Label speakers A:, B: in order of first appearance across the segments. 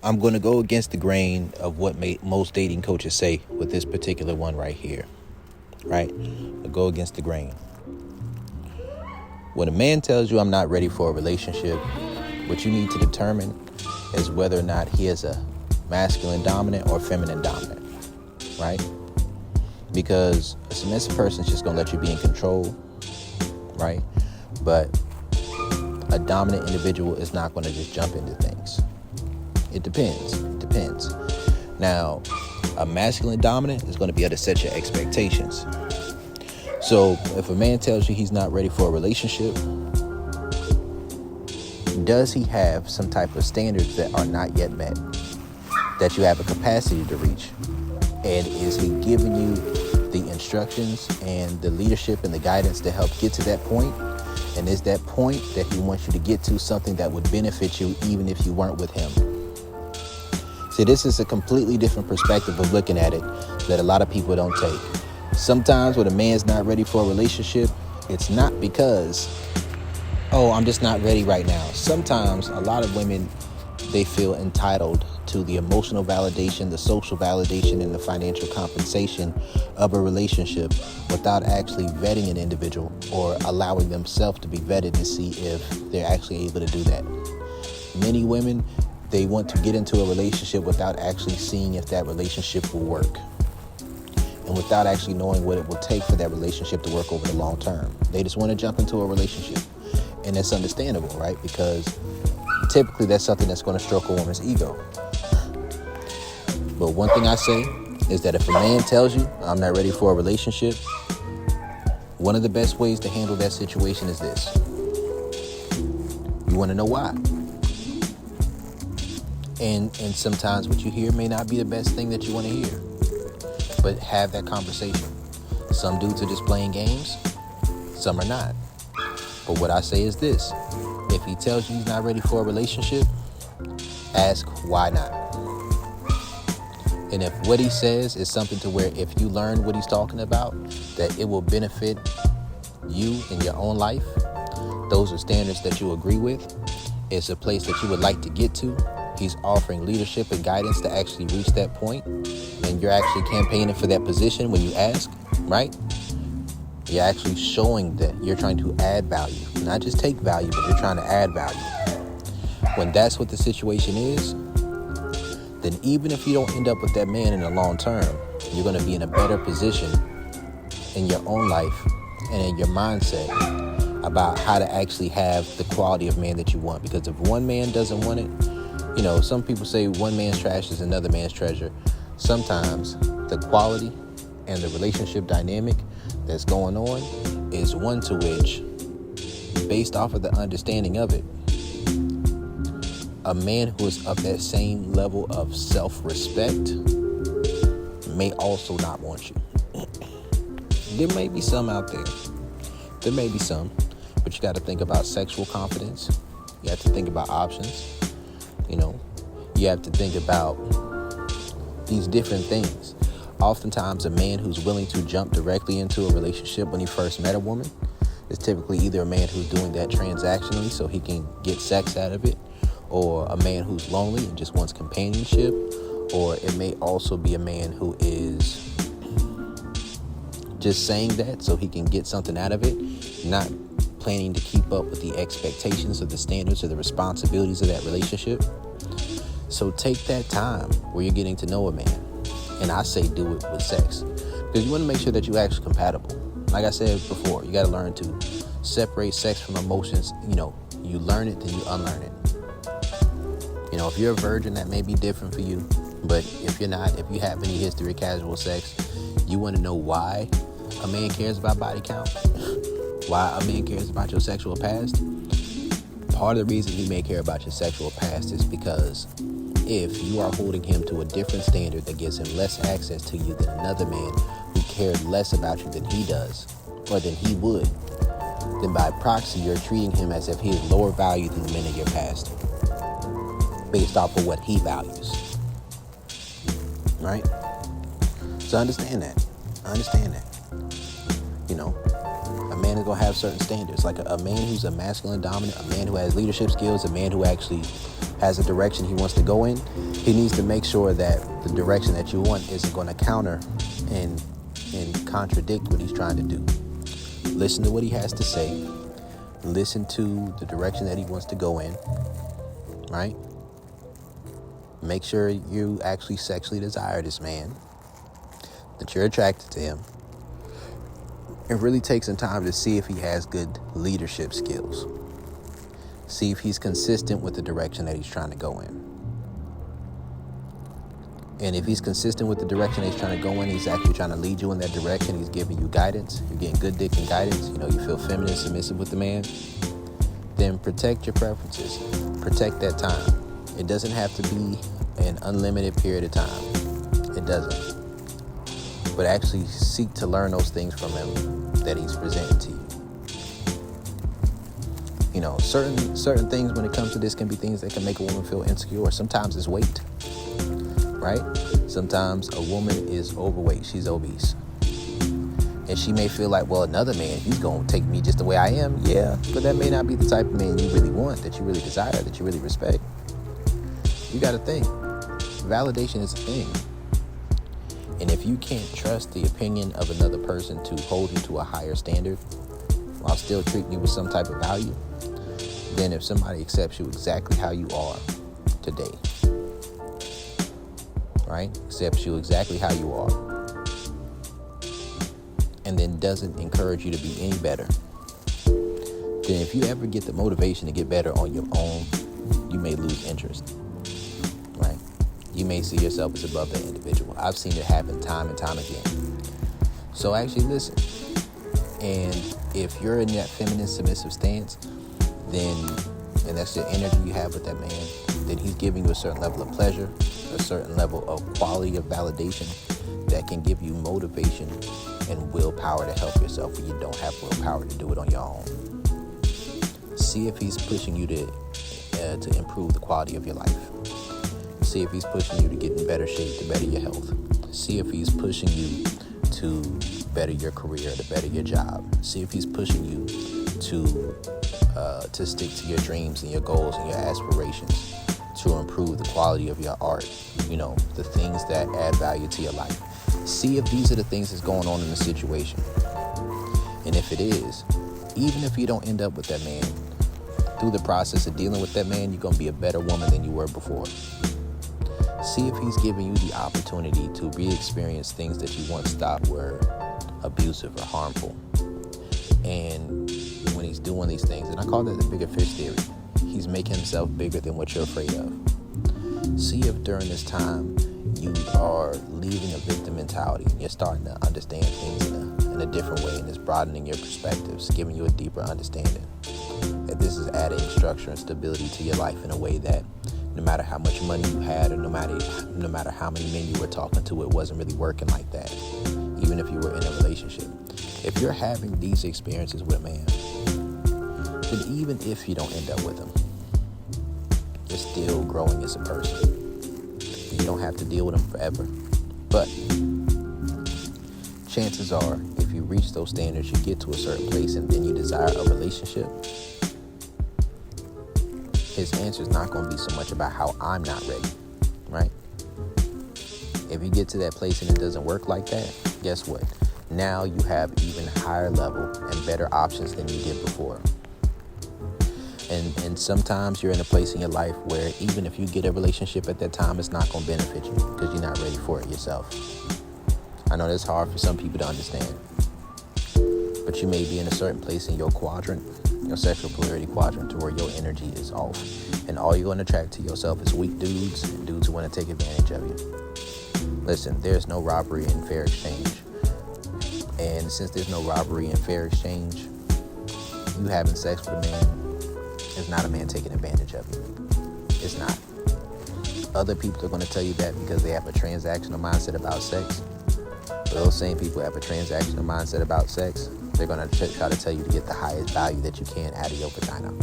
A: I'm going to go against the grain of what most dating coaches say with this particular one right here. Right? I'll go against the grain. When a man tells you I'm not ready for a relationship, what you need to determine is whether or not he is a masculine dominant or feminine dominant. Right? Because a submissive person is just going to let you be in control. Right? But a dominant individual is not going to just jump into things. It depends. Now, a masculine dominant is going to be able to set your expectations. So if a man tells you he's not ready for a relationship, does he have some type of standards that are not yet met, that you have a capacity to reach? And is he giving you the instructions and the leadership and the guidance to help get to that point? And is that point that he wants you to get to something that would benefit you even if you weren't with him? See, this is a completely different perspective of looking at it that a lot of people don't take. Sometimes when a man's not ready for a relationship, it's not because, I'm just not ready right now. Sometimes a lot of women, they feel entitled to the emotional validation, the social validation, and the financial compensation of a relationship without actually vetting an individual or allowing themselves to be vetted to see if they're actually able to do that. Many women, they want to get into a relationship without actually seeing if that relationship will work, and without actually knowing what it will take for that relationship to work over the long term. They just want to jump into a relationship, and that's understandable, right? Because typically that's something that's going to stroke a woman's ego. But one thing I say is that if a man tells you, I'm not ready for a relationship, one of the best ways to handle that situation is this. You want to know why. And sometimes what you hear may not be the best thing that you want to hear. But have that conversation. Some dudes are just playing games. Some are not. But what I say is this. If he tells you he's not ready for a relationship, ask why not. And if what he says is something to where if you learn what he's talking about, that it will benefit you in your own life, those are standards that you agree with, it's a place that you would like to get to, he's offering leadership and guidance to actually reach that point, and you're actually campaigning for that position when you ask, right? You're actually showing that you're trying to add value, not just take value, but you're trying to add value. When that's what the situation is, then even if you don't end up with that man in the long term, you're going to be in a better position in your own life and in your mindset about how to actually have the quality of man that you want. Because if one man doesn't want it, some people say one man's trash is another man's treasure. Sometimes the quality and the relationship dynamic that's going on is one to which, based off of the understanding of it, a man who is of that same level of self-respect may also not want you. There may be some out there. There may be some. But you got to think about sexual confidence. You have to think about options. You have to think about these different things. Oftentimes, a man who's willing to jump directly into a relationship when he first met a woman is typically either a man who's doing that transactionally so he can get sex out of it, or a man who's lonely and just wants companionship, or it may also be a man who is just saying that so he can get something out of it, not planning to keep up with the expectations of the standards or the responsibilities of that relationship. So take that time where you're getting to know a man. And I say do it with sex. Because you want to make sure that you're actually compatible. Like I said before, you got to learn to separate sex from emotions. You learn it, then you unlearn it. If you're a virgin, that may be different for you. But if you're not, if you have any history of casual sex, you want to know why a man cares about body count, why a man cares about your sexual past. Part of the reason he may care about your sexual past is because if you are holding him to a different standard that gives him less access to you than another man who cared less about you than he does, or than he would, then by proxy, you're treating him as if he is lower value than the men of your past, based off of what he values. Right? So understand that. A man is going to have certain standards. Like a man who's a masculine dominant, a man who has leadership skills, a man who actually has a direction he wants to go in, He needs to make sure that the direction that you want isn't going to counter and contradict what he's trying to do. Listen to what he has to say. Listen to the direction that he wants to go in, right? Make sure you actually sexually desire this man, that you're attracted to him, and really take some time to see if he has good leadership skills. See if he's consistent with the direction that he's trying to go in. And if he's consistent with the direction he's trying to go in, he's actually trying to lead you in that direction. He's giving you guidance. You're getting good dick and guidance. You feel feminine, submissive with the man. Then protect your preferences. Protect that time. It doesn't have to be an unlimited period of time. It doesn't. But actually seek to learn those things from him that he's presenting to you. Certain things when it comes to this can be things that can make a woman feel insecure. Sometimes it's weight. Right? Sometimes a woman is overweight. She's obese. And she may feel like, well, another man, he's going to take me just the way I am. Yeah, but that may not be the type of man you really want, that you really desire, that you really respect. You got to think. Validation is a thing. And if you can't trust the opinion of another person to hold you to a higher standard while still treating you with some type of value, then if somebody accepts you exactly how you are today, right? Accepts you exactly how you are, and then doesn't encourage you to be any better, then if you ever get the motivation to get better on your own, you may lose interest, right? You may see yourself as above that individual. I've seen it happen time and time again. So actually listen. And if you're in that feminine submissive stance, then, and that's the energy you have with that man, then he's giving you a certain level of pleasure, a certain level of quality of validation that can give you motivation and willpower to help yourself when you don't have willpower to do it on your own. See if he's pushing you to improve the quality of your life. See if he's pushing you to get in better shape, to better your health. See if he's pushing you to better your career, to better your job. See if he's pushing you to stick to your dreams and your goals and your aspirations, to improve the quality of your art, the things that add value to your life. See if these are the things that's going on in the situation. And if it is, even if you don't end up with that man, through the process of dealing with that man, you're going to be a better woman than you were before. See if he's giving you the opportunity to re-experience things that you once thought were abusive or harmful. And when he's doing these things, and I call that the bigger fish theory, he's making himself bigger than what you're afraid of. See if during this time you are leaving a victim mentality and you're starting to understand things in a different way, and it's broadening your perspectives, giving you a deeper understanding. That this is adding structure and stability to your life in a way that no matter how much money you had, or no matter how many men you were talking to, it wasn't really working like that. Even if you were in a relationship. If you're having these experiences with a man, then even if you don't end up with him, you're still growing as a person. You don't have to deal with him forever. But chances are, if you reach those standards, you get to a certain place and then you desire a relationship, his answer is not going to be so much about how I'm not ready, right? If you get to that place and it doesn't work like that, guess what? Now you have even higher level and better options than you did before. And sometimes you're in a place in your life where even if you get a relationship at that time, it's not going to benefit you because you're not ready for it yourself. I know that's hard for some people to understand. But you may be in a certain place in your quadrant, your sexual polarity quadrant, to where your energy is off. And all you're going to attract to yourself is weak dudes and dudes who want to take advantage of you. Listen, there's no robbery in fair exchange. And since there's no robbery in fair exchange, you having sex with a man is not a man taking advantage of you. It's not. Other people are going to tell you that because they have a transactional mindset about sex. But those same people have a transactional mindset about sex. They're going to try to tell you to get the highest value that you can out of your vagina.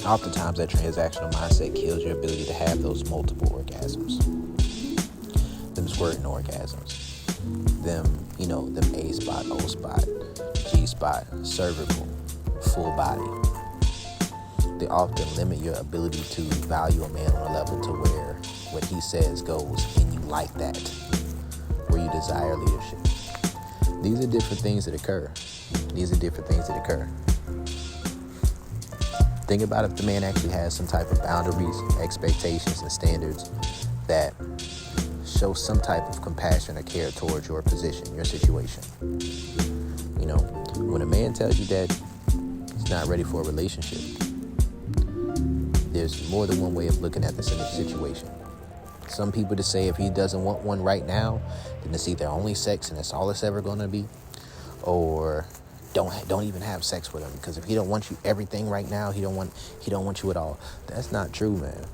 A: Oftentimes, that transactional mindset kills your ability to have those multiple orgasms. Them squirting orgasms. Them A spot, O spot, G spot, cervical, full body. They often limit your ability to value a man on a level to where he says goes, and you like that, where you desire leadership. These are different things that occur. Think about if the man actually has some type of boundaries, expectations, and standards that show some type of compassion or care towards your position, your situation. You know, when a man tells you that he's not ready for a relationship, there's more than one way of looking at this situation. Some people just say if he doesn't want one right now, then it's either only sex and that's all it's ever going to be, or don't even have sex with him, because if he don't want you everything right now, he don't want you at all. That's not true, man.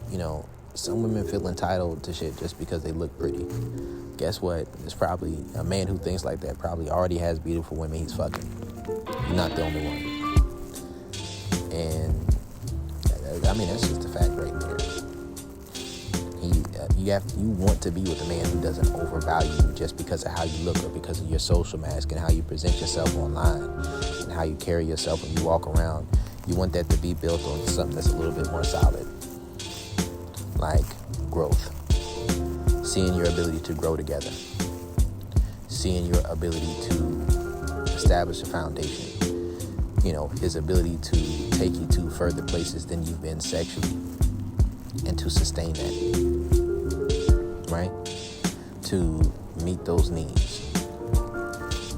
A: You know, some women feel entitled to shit just because they look pretty. Guess what? There's probably a man who thinks like that probably already has beautiful women he's fucking. You're not the only one. And I mean, that's just a fact right there. You want to be with a man who doesn't overvalue you just because of how you look or because of your social mask and how you present yourself online and how you carry yourself when you walk around. You want that to be built on something that's a little bit more solid, like growth. Seeing your ability to grow together. Seeing your ability to establish a foundation. You know, his ability to take you to further places than you've been sexually and to sustain that. Right? To meet those needs,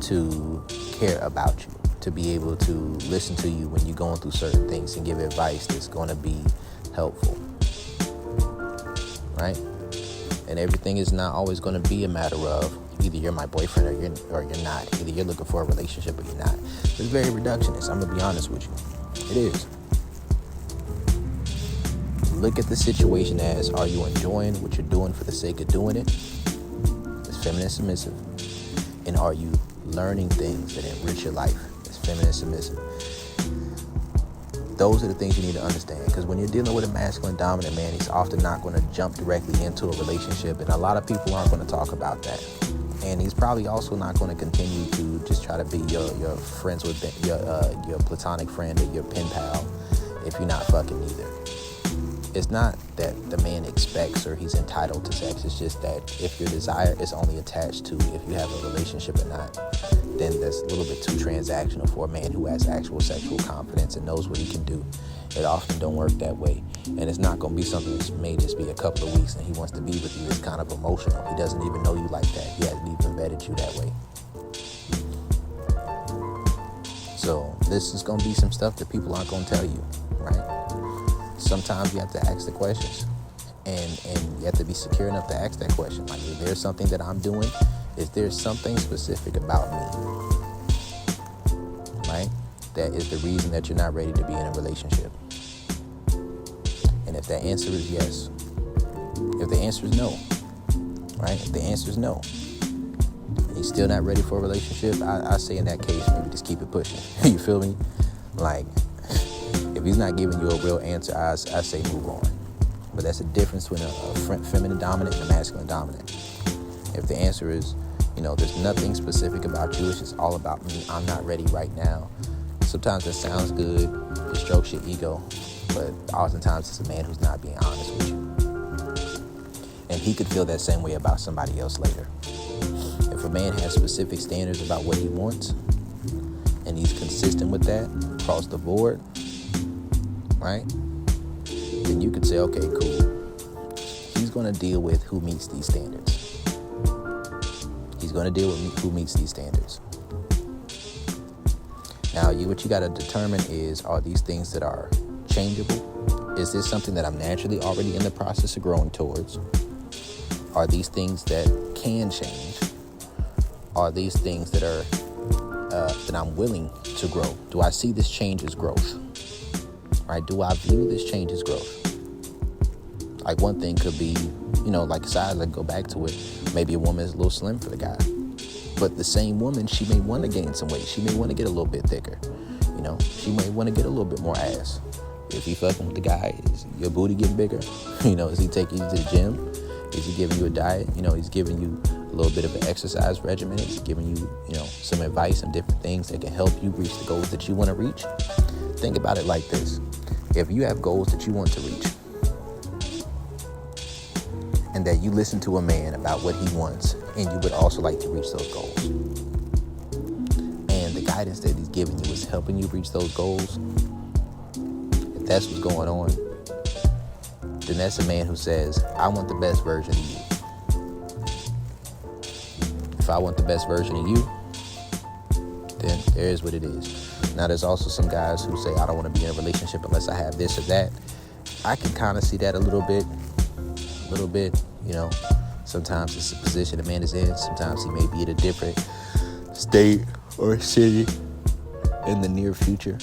A: to care about you, to be able to listen to you when you're going through certain things and give advice that's going to be helpful, right? And everything is not always going to be a matter of either you're my boyfriend or you're not. Either you're looking for a relationship or you're not. It's very reductionist. I'm going to be honest with you. It is. Look at the situation as, are you enjoying what you're doing for the sake of doing it? It's feminine submissive. And are you learning things that enrich your life? It's feminine submissive. Those are the things you need to understand. Because when you're dealing with a masculine dominant man, he's often not going to jump directly into a relationship. And a lot of people aren't going to talk about that. And he's probably also not going to continue to just try to be your friends with your platonic friend or your pen pal if you're not fucking either. It's not that the man expects or he's entitled to sex. It's just that if your desire is only attached to if you have a relationship or not, then that's a little bit too transactional for a man who has actual sexual confidence and knows what he can do. It often don't work that way. And it's not going to be something that may just be a couple of weeks and he wants to be with you. It's kind of emotional. He doesn't even know you like that. He hasn't even vetted you that way. So this is going to be some stuff that people aren't going to tell you, right? Sometimes you have to ask the questions and you have to be secure enough to ask that question. Like, is there something that I'm doing? Is there something specific about me, right? That is the reason that you're not ready to be in a relationship. And if that answer is yes, if the answer is no, right? If the answer is no, and you're still not ready for a relationship, I say in that case, maybe just keep it pushing. You feel me? Like, if he's not giving you a real answer, I say move on. But that's the difference between a feminine dominant and a masculine dominant. If the answer is, you know, there's nothing specific about you, it's just all about me, I'm not ready right now. Sometimes that sounds good, it strokes your ego, but oftentimes it's a man who's not being honest with you. And he could feel that same way about somebody else later. If a man has specific standards about what he wants, and he's consistent with that across the board, right? Then you could say, okay, cool. He's going to deal with who meets these standards. He's going to deal with who meets these standards. Now, what you got to determine is, are these things that are changeable? Is this something that I'm naturally already in the process of growing towards? Are these things that can change? Are these things that are that I'm willing to grow? Do I see this change as growth? Right? Do I view this change as growth? Like, one thing could be, you know, like size, like go back to it. Maybe a woman is a little slim for the guy. But the same woman, she may want to gain some weight. She may want to get a little bit thicker. You know, she may want to get a little bit more ass. If you fucking with the guy, is your booty getting bigger? You know, is he taking you to the gym? Is he giving you a diet? You know, he's giving you a little bit of an exercise regimen. He's giving you, you know, some advice and different things that can help you reach the goals that you want to reach. Think about it like this. If you have goals that you want to reach, and that you listen to a man about what he wants, and you would also like to reach those goals. And the guidance that he's giving you is helping you reach those goals. If that's what's going on, then that's a man who says, I want the best version of you. If I want the best version of you, then there is what it is. Now, there's also some guys who say, I don't want to be in a relationship unless I have this or that. I can kind of see that a little bit, you know. Sometimes it's a position a man is in. Sometimes he may be in a different state or city in the near future.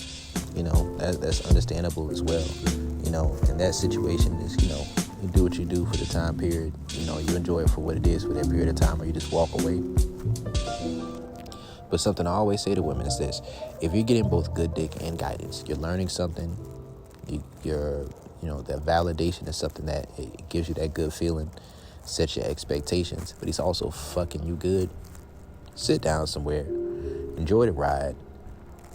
A: You know, that's understandable as well. You know, in that situation is, you know, you do what you do for the time period. You know, you enjoy it for what it is for that period of time, or you just walk away. But something I always say to women is this: if you're getting both good dick and guidance, you're learning something, you're, you know, that validation is something that it gives you that good feeling, sets your expectations, but he's also fucking you good. Sit down somewhere, enjoy the ride,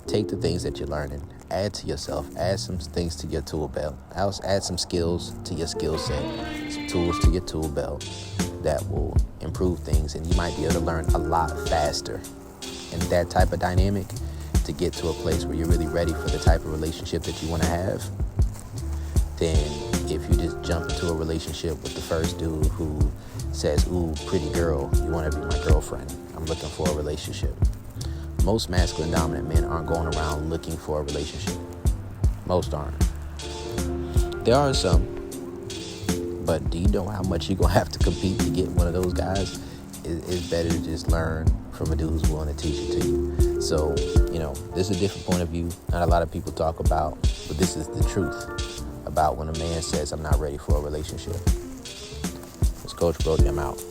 A: take the things that you're learning, add to yourself, add some things to your tool belt, add some skills to your skill set, some tools to your tool belt that will improve things, and you might be able to learn a lot faster in that type of dynamic to get to a place where you're really ready for the type of relationship that you want to have, than if you just jump into a relationship with the first dude who says, ooh, pretty girl, you want to be my girlfriend, I'm looking for a relationship. Most masculine dominant men aren't going around looking for a relationship. Most aren't. There are some, but do you know how much you're going to have to compete to get one of those guys? It's better to just learn from a dude who's willing to teach it to you. So, you know, this is a different point of view. Not a lot of people talk about, but this is the truth about when a man says, I'm not ready for a relationship. It's Coach Brody, I'm out.